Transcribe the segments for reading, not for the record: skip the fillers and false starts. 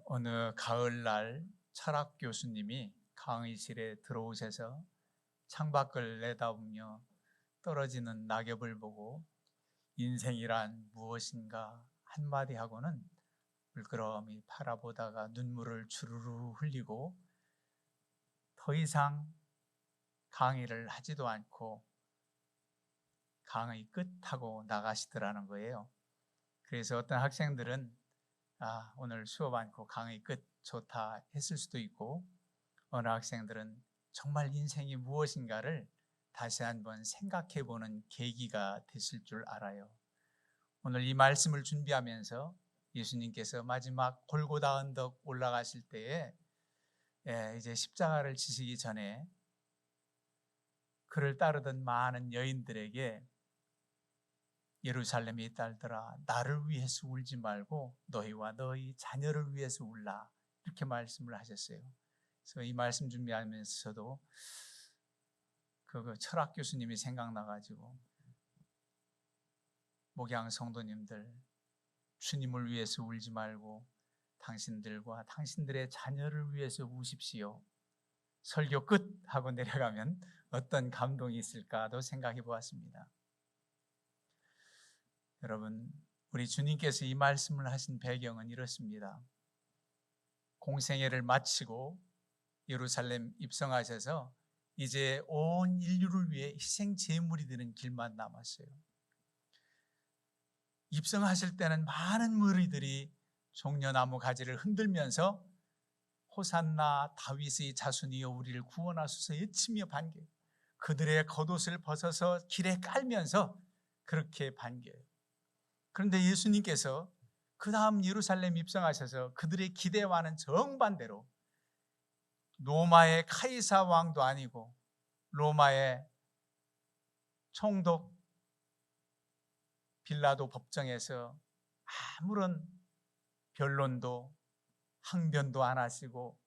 어느 가을날 철학 교수님이 강의실에 들어오셔서 창밖을 내다보며 떨어지는 낙엽을 보고 인생이란 무엇인가 한마디 하고는 물끄러미 바라보다가 눈물을 주르르 흘리고 더 이상 강의를 하지도 않고 강의 끝하고 나가시더라는 거예요. 그래서 어떤 학생들은 오늘 수업 않고 강의 끝 좋다 했을 수도 있고, 어느 학생들은 정말 인생이 무엇인가를 다시 한번 생각해 보는 계기가 됐을 줄 알아요. 오늘 이 말씀을 준비하면서 예수님께서 마지막 골고다 언덕 올라가실 때에 이제 십자가를 지시기 전에 그를 따르던 많은 여인들에게 예루살렘의 딸들아, 나를 위해서 울지 말고 너희와 너희 자녀를 위해서 울라, 이렇게 말씀을 하셨어요. 그래서 이 말씀 준비하면서도 그 철학 교수님이 생각나가지고, 목양 성도님들, 주님을 위해서 울지 말고 당신들과 당신들의 자녀를 위해서 우십시오. 설교 끝 하고 내려가면 어떤 감동이 있을까도 생각해 보았습니다. 여러분, 우리 주님께서 이 말씀을 하신 배경은 이렇습니다. 공생애를 마치고 예루살렘 입성하셔서 이제 온 인류를 위해 희생 제물이 되는 길만 남았어요. 입성하실 때는 많은 무리들이 종려나무 가지를 흔들면서 호산나 다윗의 자손이여 우리를 구원하소서 외치며 반겨요. 그들의 겉옷을 벗어서 길에 깔면서 그렇게 반겨요. 그런데 예수님께서 그 다음 예루살렘 입성하셔서 그들의 기대와는 정반대로 로마의 카이사 왕도 아니고 로마의 총독 빌라도 법정에서 아무런 변론도 항변도 안 하시고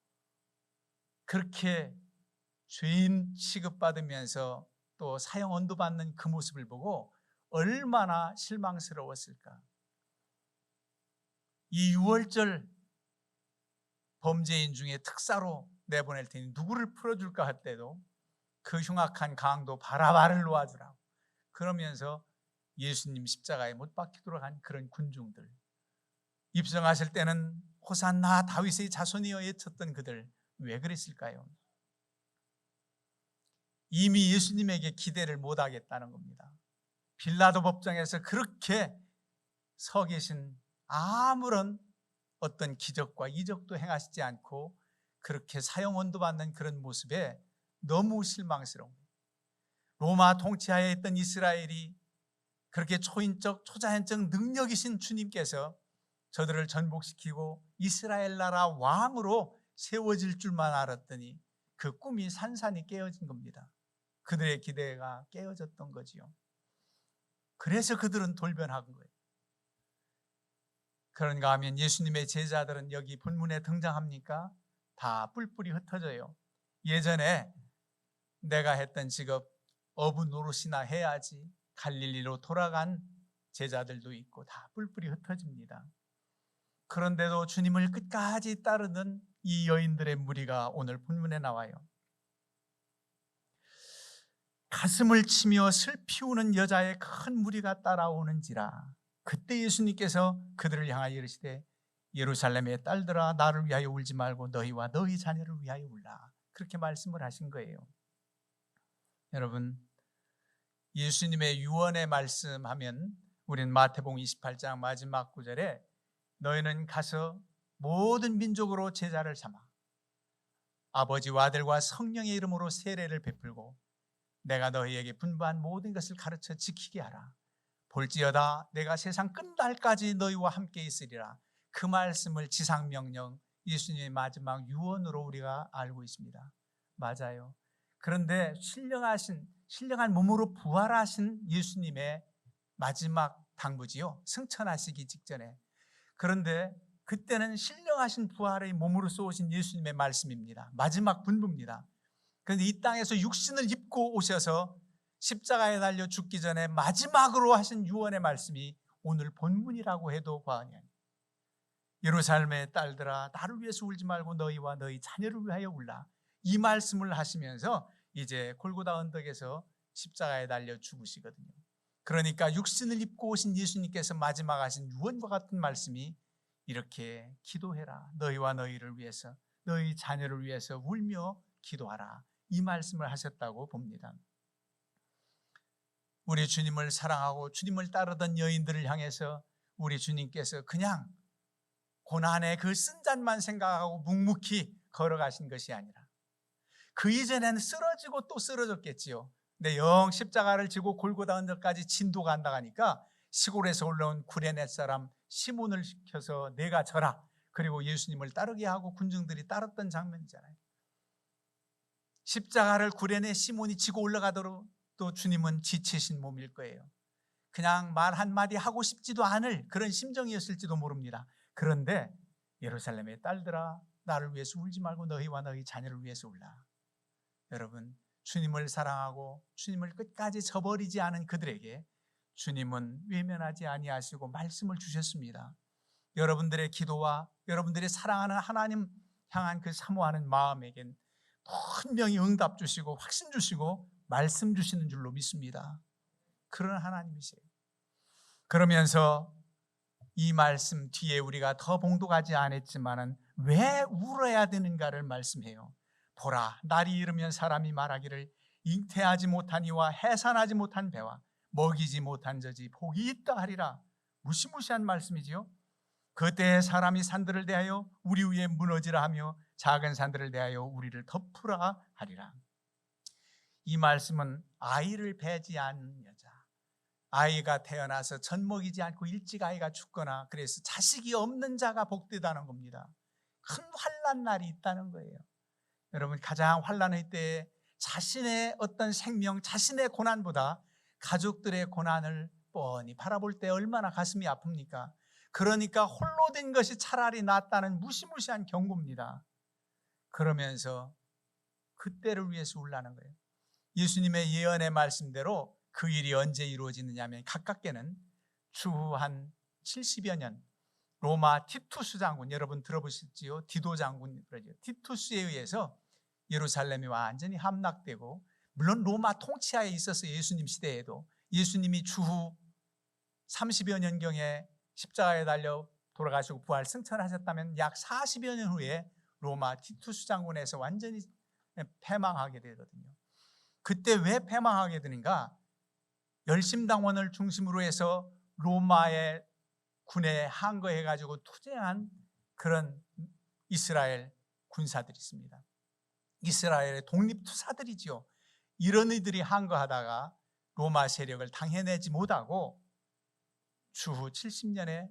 그렇게 죄인 취급받으면서 또 사형 언도받는 그 모습을 보고 얼마나 실망스러웠을까. 이 6월절 범죄인 중에 특사로 내보낼 테니 누구를 풀어줄까 할 때도 그 흉악한 강도 바라바를 놓아주라고 그러면서 예수님 십자가에 못 박히도록 한 그런 군중들, 입성하실 때는 호산나 다윗의 자손이여 외쳤던 그들, 왜 그랬을까요? 이미 예수님에게 기대를 못하겠다는 겁니다. 빌라도 법정에서 그렇게 서 계신 아무런 어떤 기적과 이적도 행하시지 않고 그렇게 사형 언도받는 그런 모습에 너무 실망스러운 거예요. 로마 통치하에 있던 이스라엘이 그렇게 초인적 초자연적 능력이신 주님께서 저들을 전복시키고 이스라엘 나라 왕으로 세워질 줄만 알았더니 그 꿈이 산산이 깨어진 겁니다. 그들의 기대가 깨어졌던 거지요. 그래서 그들은 돌변한 거예요. 그런가 하면 예수님의 제자들은 여기 본문에 등장합니까? 다 뿔뿔이 흩어져요. 예전에 내가 했던 직업 어부 노릇이나 해야지 갈릴리로 돌아간 제자들도 있고 다 뿔뿔이 흩어집니다. 그런데도 주님을 끝까지 따르는 이 여인들의 무리가 오늘 본문에 나와요. 가슴을 치며 슬피 우는 여자의 큰 무리가 따라오는지라. 그때 예수님께서 그들을 향하여 이르시되 예루살렘의 딸들아, 나를 위하여 울지 말고 너희와 너희 자녀를 위하여 울라, 그렇게 말씀을 하신 거예요. 여러분, 예수님의 유언의 말씀하면 우리는 마태복음 28장 마지막 구절에 너희는 가서 모든 민족으로 제자를 삼아 아버지와 아들과 성령의 이름으로 세례를 베풀고 내가 너희에게 분부한 모든 것을 가르쳐 지키게 하라. 볼지어다 내가 세상 끝날까지 너희와 함께 있으리라. 그 말씀을 지상명령, 예수님의 마지막 유언으로 우리가 알고 있습니다. 맞아요. 그런데 신령한 몸으로 부활하신 예수님의 마지막 당부지요, 승천하시기 직전에. 그런데 그때는 신령하신 부활의 몸으로 쏘신 예수님의 말씀입니다. 마지막 분부입니다. 그런데 이 땅에서 육신을 입고 오셔서 십자가에 달려 죽기 전에 마지막으로 하신 유언의 말씀이 오늘 본문이라고 해도 과언이 아닙니다. 예루살렘의 딸들아 나를 위해서 울지 말고 너희와 너희 자녀를 위하여 울라. 이 말씀을 하시면서 이제 골고다 언덕에서 십자가에 달려 죽으시거든요. 그러니까 육신을 입고 오신 예수님께서 마지막 하신 유언과 같은 말씀이 이렇게 기도해라. 너희와 너희를 위해서, 너희 자녀를 위해서 울며 기도하라. 이 말씀을 하셨다고 봅니다. 우리 주님을 사랑하고 주님을 따르던 여인들을 향해서 우리 주님께서 그냥 고난의 그 쓴 잔만 생각하고 묵묵히 걸어가신 것이 아니라 그 이전에는 쓰러지고 또 쓰러졌겠지요. 근데 영 십자가를 지고 골고다 언덕까지 진도가 안 나가니까 시골에서 올라온 구레네 사람 시몬을 시켜서 내가 져라. 그리고 예수님을 따르게 하고 군중들이 따랐던 장면이잖아요. 십자가를 구레네 시몬이 지고 올라가도록 또 주님은 지치신 몸일 거예요. 그냥 말 한마디 하고 싶지도 않을 그런 심정이었을지도 모릅니다. 그런데 예루살렘의 딸들아 나를 위해서 울지 말고 너희와 너희 자녀를 위해서 울라. 여러분, 주님을 사랑하고 주님을 끝까지 저버리지 않은 그들에게 주님은 외면하지 아니하시고 말씀을 주셨습니다. 여러분들의 기도와 여러분들이 사랑하는 하나님 향한 그 사모하는 마음에겐 분명히 응답 주시고 확신 주시고 말씀 주시는 줄로 믿습니다. 그런 하나님이세요. 그러면서 이 말씀 뒤에 우리가 더 봉독하지 않았지만은 왜 울어야 되는가를 말씀해요. 보라, 날이 이르면 사람이 말하기를 잉태하지 못한 이와 해산하지 못한 배와 먹이지 못한 젖이 복이 있다 하리라. 무시무시한 말씀이지요. 그때 사람이 산들을 대하여 우리 위에 무너지라 하며 작은 산들을 대하여 우리를 덮으라 하리라. 이 말씀은 아이를 배지 않은 여자, 아이가 태어나서 젖 먹이지 않고 일찍 아이가 죽거나 그래서 자식이 없는 자가 복되다는 겁니다. 큰 환난 날이 있다는 거예요. 여러분, 가장 환난의 때에 자신의 어떤 생명, 자신의 고난보다 가족들의 고난을 뻔히 바라볼 때 얼마나 가슴이 아픕니까? 그러니까 홀로 된 것이 차라리 낫다는 무시무시한 경고입니다. 그러면서 그때를 위해서 울라는 거예요. 예수님의 예언의 말씀대로 그 일이 언제 이루어지느냐 하면 가깝게는 추후 한 70여 년 로마 티투스 장군, 여러분 들어보셨지요? 디도 장군, 티투스에 의해서 예루살렘이 완전히 함락되고, 물론 로마 통치하에 있어서 예수님 시대에도 예수님이 추후 30여 년경에 십자가에 달려 돌아가시고 부활 승천하셨다면 약 40여 년 후에 로마 티투스 장군에서 완전히 패망하게 되거든요. 그때 왜 패망하게 되는가? 열심당원을 중심으로 해서 로마의 군에 항거해가지고 투쟁한 그런 이스라엘 군사들이 있습니다. 이스라엘의 독립투사들이죠. 이런 이들이 항거하다가 로마 세력을 당해내지 못하고 추후 70년에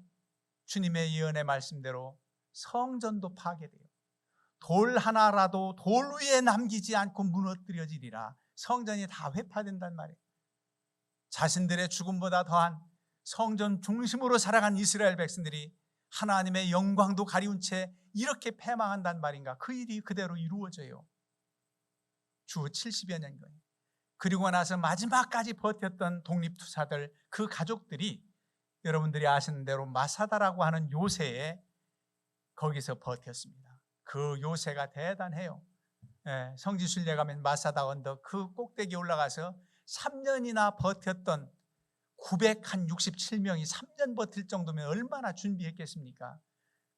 주님의 예언의 말씀대로 성전도 파괴돼요. 돌 하나라도 돌 위에 남기지 않고 무너뜨려지리라. 성전이 다 회파된단 말이에요. 자신들의 죽음보다 더한 성전 중심으로 살아간 이스라엘 백성들이 하나님의 영광도 가리운 채 이렇게 패망한단 말인가? 그 일이 그대로 이루어져요. 주 70여 년간. 그리고 나서 마지막까지 버텼던 독립투사들, 그 가족들이 여러분들이 아시는 대로 마사다라고 하는 요새에 거기서 버텼습니다. 그 요새가 대단해요. 성지순례 가면 마사다 언덕 그 꼭대기 올라가서 3년이나 버텼던 967명이 3년 버틸 정도면 얼마나 준비했겠습니까?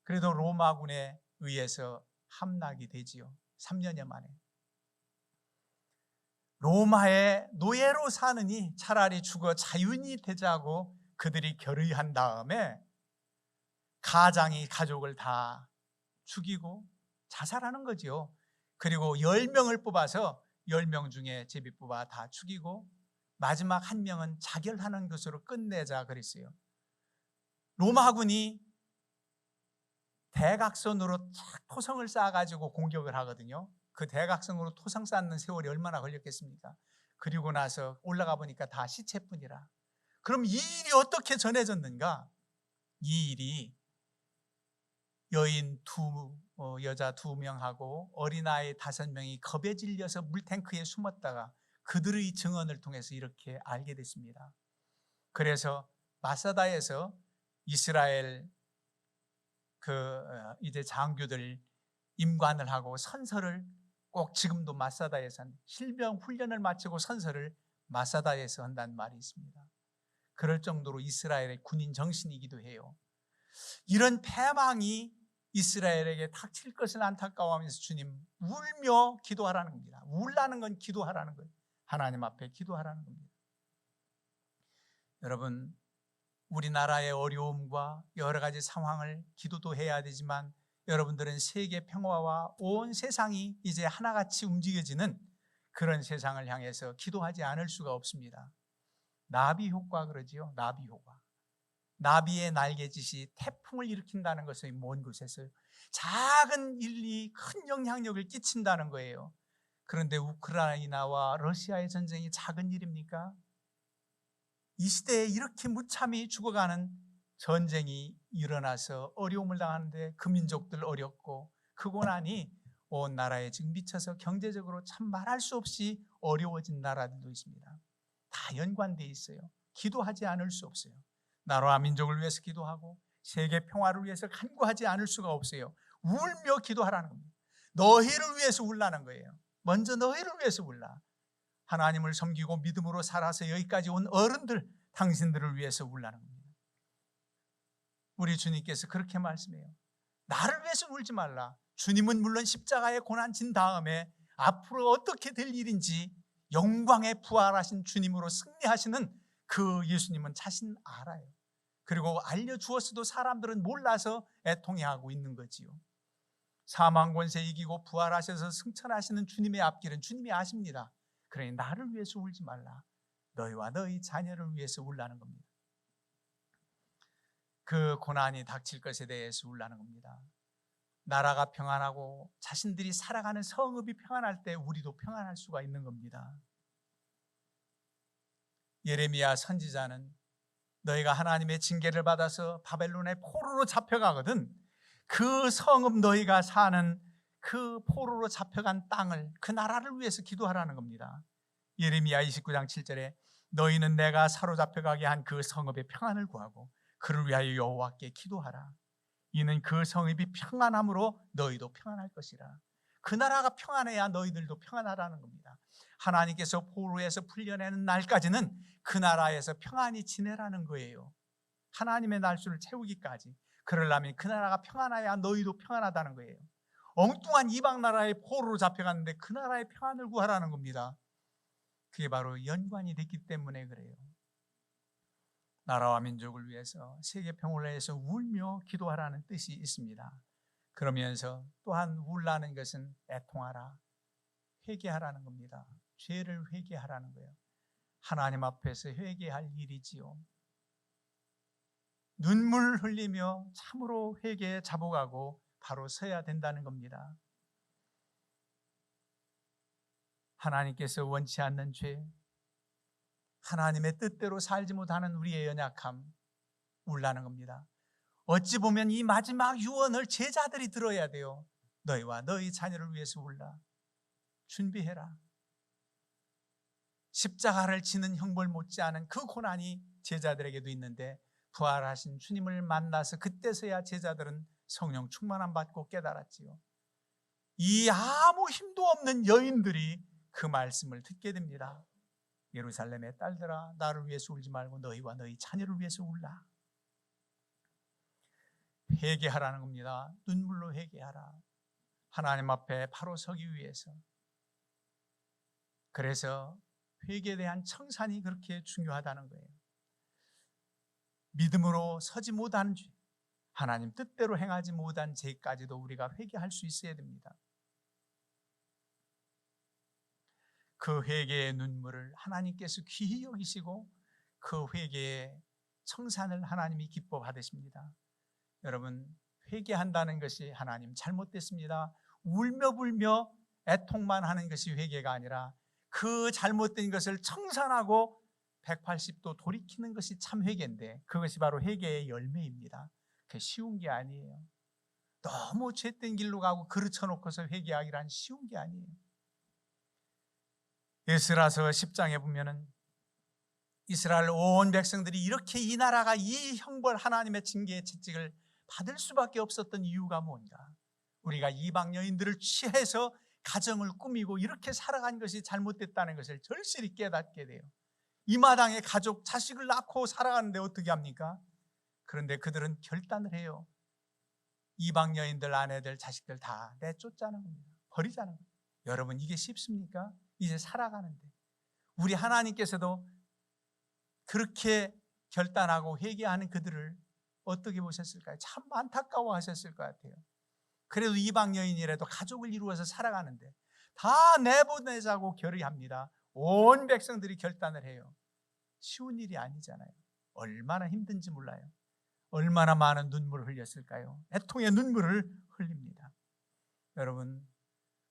그래도 로마군에 의해서 함락이 되지요. 3년여 만에. 로마의 노예로 사느니 차라리 죽어 자유인이 되자고 그들이 결의한 다음에 가장이 가족을 다 죽이고 자살하는 거지요. 그리고 10명을 뽑아서 10명 중에 제비 뽑아 다 죽이고 마지막 한 명은 자결하는 것으로 끝내자 그랬어요. 로마군이 대각선으로 착 토성을 쌓아가지고 공격을 하거든요. 그 대각선으로 토성 쌓는 세월이 얼마나 걸렸겠습니까? 그리고 나서 올라가 보니까 다 시체뿐이라. 그럼 이 일이 어떻게 전해졌는가? 이 일이 여자 2명하고 어린아이 5명이 겁에 질려서 물탱크에 숨었다가 그들의 증언을 통해서 이렇게 알게 됐습니다. 그래서 마사다에서 이스라엘 이제 장교들 임관을 하고 선서를 꼭 지금도 마사다에서 실병 훈련을 마치고 선서를 마사다에서 한다는 말이 있습니다. 그럴 정도로 이스라엘의 군인 정신이기도 해요. 이런 패망이 이스라엘에게 닥칠 것을 안타까워하면서 주님 울며 기도하라는 겁니다. 울라는 건 기도하라는 거예요. 하나님 앞에 기도하라는 겁니다. 여러분, 우리나라의 어려움과 여러 가지 상황을 기도도 해야 되지만 여러분들은 세계 평화와 온 세상이 이제 하나같이 움직여지는 그런 세상을 향해서 기도하지 않을 수가 없습니다. 나비 효과 그러지요. 나비 효과. 나비의 날개짓이 태풍을 일으킨다는 것은 먼 곳에서 작은 일이 큰 영향력을 끼친다는 거예요. 그런데 우크라이나와 러시아의 전쟁이 작은 일입니까? 이 시대에 이렇게 무참히 죽어가는 전쟁이 일어나서 어려움을 당하는데 그 민족들 어렵고 그 고난이 온 나라에 지금 미쳐서 경제적으로 참 말할 수 없이 어려워진 나라들도 있습니다. 다 연관되어 있어요. 기도하지 않을 수 없어요. 나라와 민족을 위해서 기도하고 세계 평화를 위해서 간구하지 않을 수가 없어요. 울며 기도하라는 겁니다. 너희를 위해서 울라는 거예요. 먼저 너희를 위해서 울라. 하나님을 섬기고 믿음으로 살아서 여기까지 온 어른들, 당신들을 위해서 울라는 겁니다. 우리 주님께서 그렇게 말씀해요. 나를 위해서 울지 말라. 주님은 물론 십자가의 고난 진 다음에 앞으로 어떻게 될 일인지 영광에 부활하신 주님으로 승리하시는 그 예수님은 자신 알아요. 그리고 알려주었어도 사람들은 몰라서 애통해하고 있는 거지요. 사망 권세 이기고 부활하셔서 승천하시는 주님의 앞길은 주님이 아십니다. 그러니 나를 위해서 울지 말라. 너희와 너희 자녀를 위해서 울라는 겁니다. 그 고난이 닥칠 것에 대해서 울라는 겁니다. 나라가 평안하고 자신들이 살아가는 성읍이 평안할 때 우리도 평안할 수가 있는 겁니다. 예레미야 선지자는 너희가 하나님의 징계를 받아서 바벨론의 포로로 잡혀가거든 그 성읍 너희가 사는 그 포로로 잡혀간 땅을 그 나라를 위해서 기도하라는 겁니다. 예레미야 29장 7절에 너희는 내가 사로잡혀가게 한 그 성읍의 평안을 구하고 그를 위하여 여호와께 기도하라. 이는 그 성읍이 평안함으로 너희도 평안할 것이라. 그 나라가 평안해야 너희들도 평안하라는 겁니다. 하나님께서 포로에서 풀려내는 날까지는 그 나라에서 평안히 지내라는 거예요. 하나님의 날수를 채우기까지. 그러려면 그 나라가 평안해야 너희도 평안하다는 거예요. 엉뚱한 이방 나라의 포로로 잡혀갔는데 그 나라의 평안을 구하라는 겁니다. 그게 바로 연관이 됐기 때문에 그래요. 나라와 민족을 위해서 세계 평화를 위해서 울며 기도하라는 뜻이 있습니다. 그러면서 또한 울라는 것은 애통하라, 회개하라는 겁니다. 죄를 회개하라는 거예요. 하나님 앞에서 회개할 일이지요. 눈물 흘리며 참으로 회개에 자복하고 바로 서야 된다는 겁니다. 하나님께서 원치 않는 죄, 하나님의 뜻대로 살지 못하는 우리의 연약함, 울라는 겁니다. 어찌 보면 이 마지막 유언을 제자들이 들어야 돼요. 너희와 너희 자녀를 위해서 울라. 준비해라. 십자가를 지는 형벌 못지않은 그 고난이 제자들에게도 있는데 부활하신 주님을 만나서 그때서야 제자들은 성령 충만함 받고 깨달았지요. 이 아무 힘도 없는 여인들이 그 말씀을 듣게 됩니다. 예루살렘의 딸들아, 나를 위해서 울지 말고 너희와 너희 자녀를 위해서 울라. 회개하라는 겁니다. 눈물로 회개하라. 하나님 앞에 바로 서기 위해서. 그래서 회개에 대한 청산이 그렇게 중요하다는 거예요. 믿음으로 서지 못하는 죄, 하나님 뜻대로 행하지 못한 죄까지도 우리가 회개할 수 있어야 됩니다. 그 회개의 눈물을 하나님께서 귀히 여기시고 그 회개의 청산을 하나님이 기뻐 받으십니다. 여러분, 회개한다는 것이 하나님 잘못됐습니다, 울며 불며 애통만 하는 것이 회개가 아니라 그 잘못된 것을 청산하고 180도 돌이키는 것이 참 회개인데 그것이 바로 회개의 열매입니다. 그게 쉬운 게 아니에요. 너무 죄된 길로 가고 그르쳐놓고서 회개하기란 쉬운 게 아니에요. 에스라서 10장에 보면은 이스라엘 온 백성들이 이렇게 이 나라가 이 형벌 하나님의 징계의 채찍을 받을 수밖에 없었던 이유가 뭔가? 우리가 이방 여인들을 취해서 가정을 꾸미고 이렇게 살아간 것이 잘못됐다는 것을 절실히 깨닫게 돼요. 이 마당에 가족, 자식을 낳고 살아가는데 어떻게 합니까? 그런데 그들은 결단을 해요. 이방 여인들, 아내들, 자식들 다 내쫓자는 겁니다. 버리자는 겁니다. 여러분, 이게 쉽습니까? 이제 살아가는데. 우리 하나님께서도 그렇게 결단하고 회개하는 그들을 어떻게 보셨을까요? 참 안타까워하셨을 것 같아요. 그래도 이방 여인이라도 가족을 이루어서 살아가는데 다 내보내자고 결의합니다. 온 백성들이 결단을 해요. 쉬운 일이 아니잖아요. 얼마나 힘든지 몰라요. 얼마나 많은 눈물을 흘렸을까요? 애통의 눈물을 흘립니다. 여러분,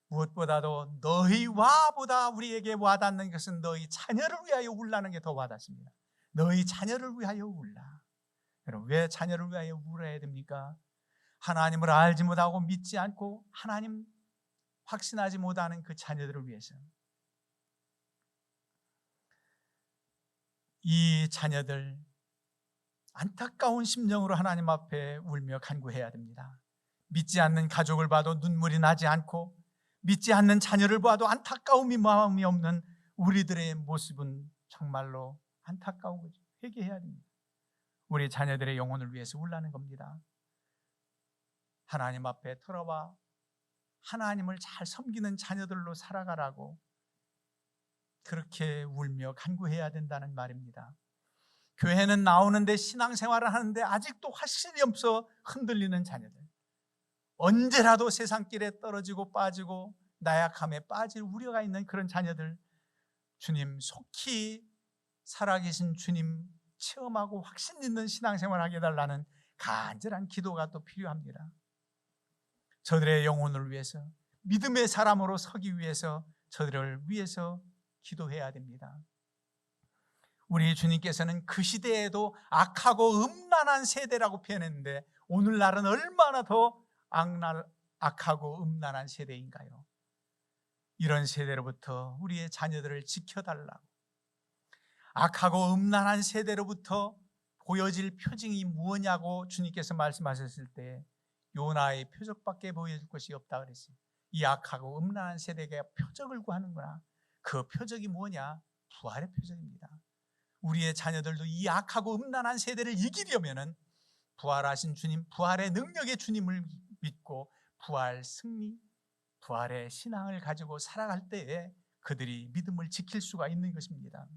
무엇보다도 너희 와보다 우리에게 와닿는 것은 너희 자녀를 위하여 울라는 게 더 와닿습니다. 너희 자녀를 위하여 울라. 여러분, 왜 자녀를 위하여 울어야 됩니까? 하나님을 알지 못하고 믿지 않고 하나님 확신하지 못하는 그 자녀들을 위해서. 이 자녀들 안타까운 심정으로 하나님 앞에 울며 간구해야 됩니다. 믿지 않는 가족을 봐도 눈물이 나지 않고 믿지 않는 자녀를 봐도 안타까움이 마음이 없는 우리들의 모습은 정말로 안타까운 거죠. 회개해야 됩니다. 우리 자녀들의 영혼을 위해서 울라는 겁니다. 하나님 앞에 돌아와 하나님을 잘 섬기는 자녀들로 살아가라고 그렇게 울며 간구해야 된다는 말입니다. 교회는 나오는데 신앙생활을 하는데 아직도 확신이 없어 흔들리는 자녀들, 언제라도 세상길에 떨어지고 빠지고 나약함에 빠질 우려가 있는 그런 자녀들, 주님 속히 살아계신 주님 체험하고 확신 있는 신앙생활을 하게 해달라는 간절한 기도가 또 필요합니다. 저들의 영혼을 위해서, 믿음의 사람으로 서기 위해서 저들을 위해서 기도해야 됩니다. 우리 주님께서는 그 시대에도 악하고 음란한 세대라고 표현했는데 오늘날은 얼마나 더 악하고 음란한 세대인가요? 이런 세대로부터 우리의 자녀들을 지켜달라고, 악하고 음란한 세대로부터 보여질 표징이 무엇냐고 주님께서 말씀하셨을 때 요나의 표적밖에 보여줄 것이 없다 그랬어요. 이 악하고 음란한 세대가 표적을 구하는구나. 그 표적이 뭐냐? 부활의 표적입니다. 우리의 자녀들도 이 악하고 음란한 세대를 이기려면 부활하신 주님, 부활의 능력의 주님을 믿고 부활 승리, 부활의 신앙을 가지고 살아갈 때에 그들이 믿음을 지킬 수가 있는 것입니다.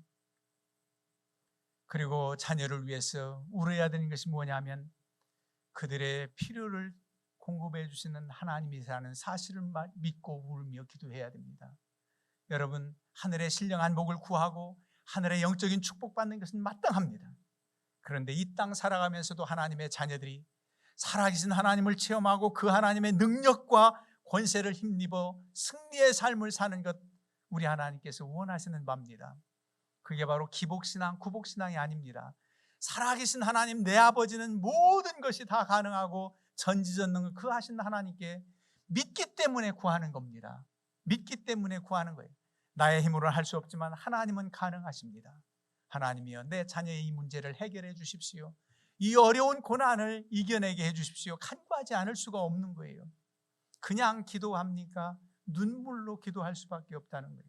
그리고 자녀를 위해서 울어야 되는 것이 뭐냐면 그들의 필요를 공급해 주시는 하나님이라는 사실을 믿고 울며 기도해야 됩니다. 여러분, 하늘의 신령한 복을 구하고 하늘의 영적인 축복받는 것은 마땅합니다. 그런데 이 땅 살아가면서도 하나님의 자녀들이 살아계신 하나님을 체험하고 그 하나님의 능력과 권세를 힘입어 승리의 삶을 사는 것, 우리 하나님께서 원하시는 바입니다. 그게 바로 기복신앙, 구복신앙이 아닙니다. 살아계신 하나님, 내 아버지는 모든 것이 다 가능하고 전지전능을 그 하신 하나님께 믿기 때문에 구하는 겁니다. 믿기 때문에 구하는 거예요. 나의 힘으로는 할 수 없지만 하나님은 가능하십니다. 하나님이여, 내 자녀의 이 문제를 해결해 주십시오. 이 어려운 고난을 이겨내게 해 주십시오. 간구하지 않을 수가 없는 거예요. 그냥 기도합니까? 눈물로 기도할 수밖에 없다는 거예요.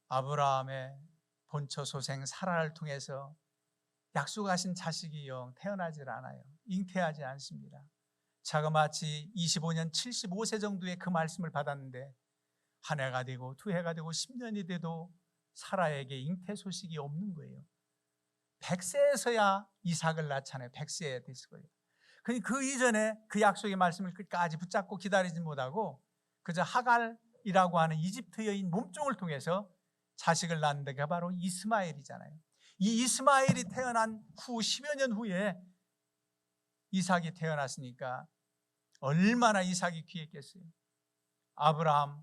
아브라함의 본처 소생 사라를 통해서 약속하신 자식이 영 태어나질 않아요. 잉태하지 않습니다. 자그마치 25년 75세 정도의 그 말씀을 받았는데 한 해가 되고 두 해가 되고 10년이 돼도 사라에게 잉태 소식이 없는 거예요. 100세에서야 이삭을 낳잖아요. 100세에 됐을 거예요. 그 이전에 그 약속의 말씀을 끝까지 붙잡고 기다리지 못하고 그저 하갈이라고 하는 이집트 여인 몸종을 통해서 자식을 낳는 데가 바로 이스마엘이잖아요. 이 이스마엘이 태어난 후 10여 년 후에 이삭이 태어났으니까 얼마나 이삭이 귀했겠어요. 아브라함,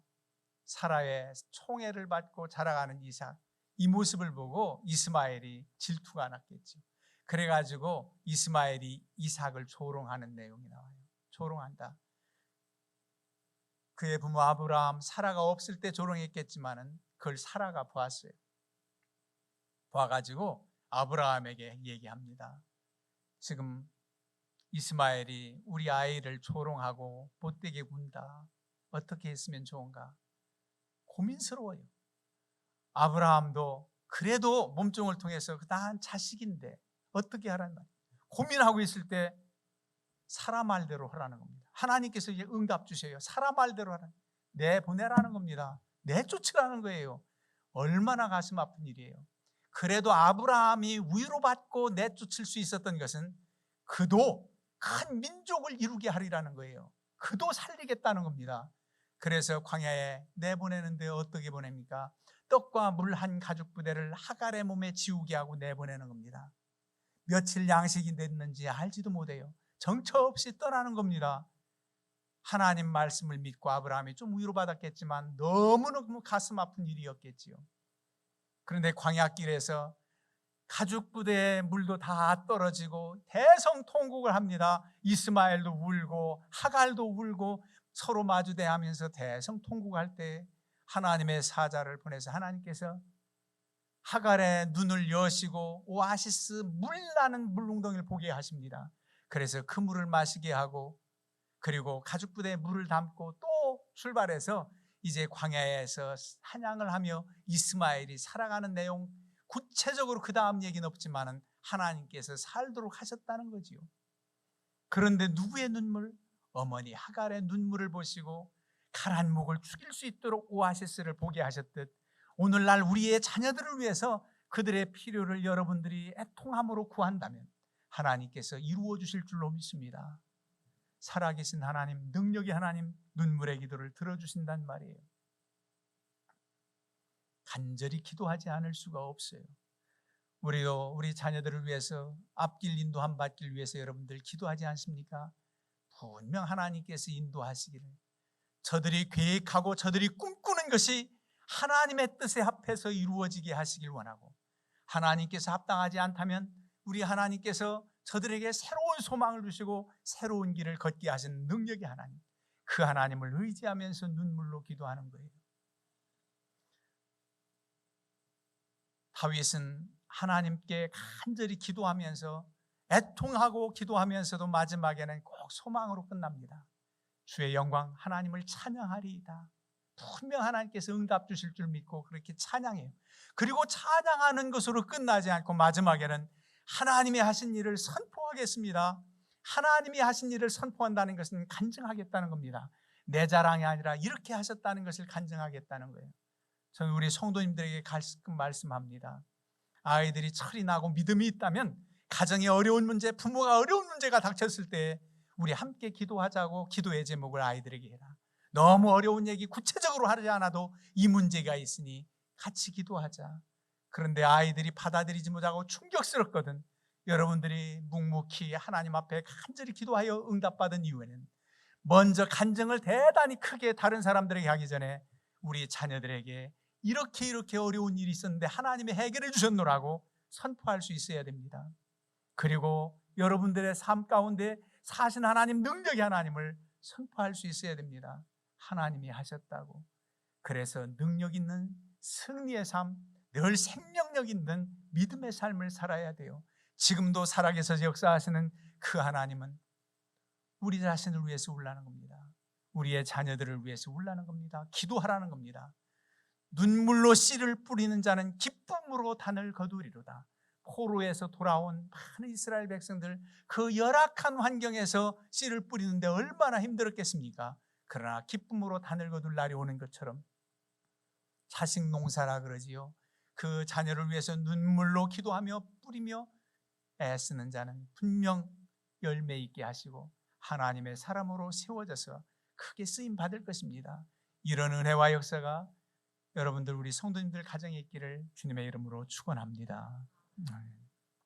사라의 총애를 받고 자라가는 이삭, 이 모습을 보고 이스마엘이 질투가 났겠죠. 그래가지고 이스마엘이 이삭을 조롱하는 내용이 나와요. 조롱한다. 그의 부모 아브라함, 사라가 없을 때 조롱했겠지만은 그걸 사라가 보았어요. 봐가지고 아브라함에게 얘기합니다. 지금 이스마엘이 우리 아이를 조롱하고 못되게 군다. 어떻게 했으면 좋은가? 고민스러워요. 아브라함도 그래도 몸종을 통해서 난 자식인데 어떻게 하라는 말이에요. 고민하고 있을 때 사라 말대로 하라는 겁니다. 하나님께서 이제 응답 주셔요. 사라 말대로 하라는, 내보내라는 겁니다. 내쫓으라는 거예요. 얼마나 가슴 아픈 일이에요. 그래도 아브라함이 위로받고 내쫓을 수 있었던 것은 그도 큰 민족을 이루게 하리라는 거예요. 그도 살리겠다는 겁니다. 그래서 광야에 내보내는데 어떻게 보냅니까? 떡과 물 한 가죽 부대를 하갈의 몸에 지우게 하고 내보내는 겁니다. 며칠 양식이 됐는지 알지도 못해요. 정처 없이 떠나는 겁니다. 하나님 말씀을 믿고 아브라함이 좀 위로받았겠지만 너무너무 가슴 아픈 일이었겠지요. 그런데 광야길에서 가죽 부대의 물도 다 떨어지고 대성통곡을 합니다. 이스마엘도 울고 하갈도 울고 서로 마주대하면서 대성통곡할 때 하나님의 사자를 보내서 하나님께서 하갈의 눈을 여시고 오아시스 물 나는 물웅덩이를 보게 하십니다. 그래서 그 물을 마시게 하고, 그리고 가죽 부대에 물을 담고 또 출발해서 이제 광야에서 사냥을 하며 이스마엘이 살아가는 내용, 구체적으로 그 다음 얘기는 없지만은 하나님께서 살도록 하셨다는 거지요. 그런데 누구의 눈물? 어머니 하갈의 눈물을 보시고 가란 목을 죽일 수 있도록 오아시스를 보게 하셨듯, 오늘날 우리의 자녀들을 위해서 그들의 필요를 여러분들이 애통함으로 구한다면 하나님께서 이루어 주실 줄로 믿습니다. 살아계신 하나님, 능력의 하나님, 눈물의 기도를 들어주신단 말이에요. 간절히 기도하지 않을 수가 없어요. 우리도 우리 자녀들을 위해서 앞길 인도함 받길 위해서 여러분들 기도하지 않습니까? 분명 하나님께서 인도하시기를, 저들이 계획하고 저들이 꿈꾸는 것이 하나님의 뜻에 합해서 이루어지게 하시길 원하고, 하나님께서 합당하지 않다면 우리 하나님께서 저들에게 새로운 소망을 주시고 새로운 길을 걷게 하신 능력의 하나님, 그 하나님을 의지하면서 눈물로 기도하는 거예요. 다윗은 하나님께 간절히 기도하면서 애통하고 기도하면서도 마지막에는 꼭 소망으로 끝납니다. 주의 영광 하나님을 찬양하리이다. 분명 하나님께서 응답 주실 줄 믿고 그렇게 찬양해요. 그리고 찬양하는 것으로 끝나지 않고 마지막에는 하나님이 하신 일을 선포하겠습니다. 하나님이 하신 일을 선포한다는 것은 간증하겠다는 겁니다. 내 자랑이 아니라 이렇게 하셨다는 것을 간증하겠다는 거예요. 저는 우리 성도님들에게 가끔 말씀합니다. 아이들이 철이 나고 믿음이 있다면 가정에 어려운 문제, 부모가 어려운 문제가 닥쳤을 때 우리 함께 기도하자고 기도의 제목을 아이들에게 해라. 너무 어려운 얘기 구체적으로 하지 않아도 이 문제가 있으니 같이 기도하자. 그런데 아이들이 받아들이지 못하고 충격스럽거든. 여러분들이 묵묵히 하나님 앞에 간절히 기도하여 응답받은 이유에는 먼저 간증을 대단히 크게 다른 사람들에게 하기 전에 우리 자녀들에게 이렇게 어려운 일이 있었는데 하나님이 해결해 주셨노라고 선포할 수 있어야 됩니다. 그리고 여러분들의 삶 가운데 사신 하나님, 능력의 하나님을 선포할 수 있어야 됩니다. 하나님이 하셨다고. 그래서 능력 있는 승리의 삶, 늘 생명력 있는 믿음의 삶을 살아야 돼요. 지금도 살아계셔서 역사하시는 그 하나님은 우리 자신을 위해서 울라는 겁니다. 우리의 자녀들을 위해서 울라는 겁니다. 기도하라는 겁니다. 눈물로 씨를 뿌리는 자는 기쁨으로 단을 거두리로다. 포로에서 돌아온 많은 이스라엘 백성들, 그 열악한 환경에서 씨를 뿌리는데 얼마나 힘들었겠습니까? 그러나 기쁨으로 단을 거둘 날이 오는 것처럼 자식 농사라 그러지요. 그 자녀를 위해서 눈물로 기도하며 뿌리며 애쓰는 자는 분명 열매 있게 하시고 하나님의 사람으로 세워져서 크게 쓰임 받을 것입니다. 이런 은혜와 역사가 여러분들 우리 성도님들 가정에 있기를 주님의 이름으로 축원합니다.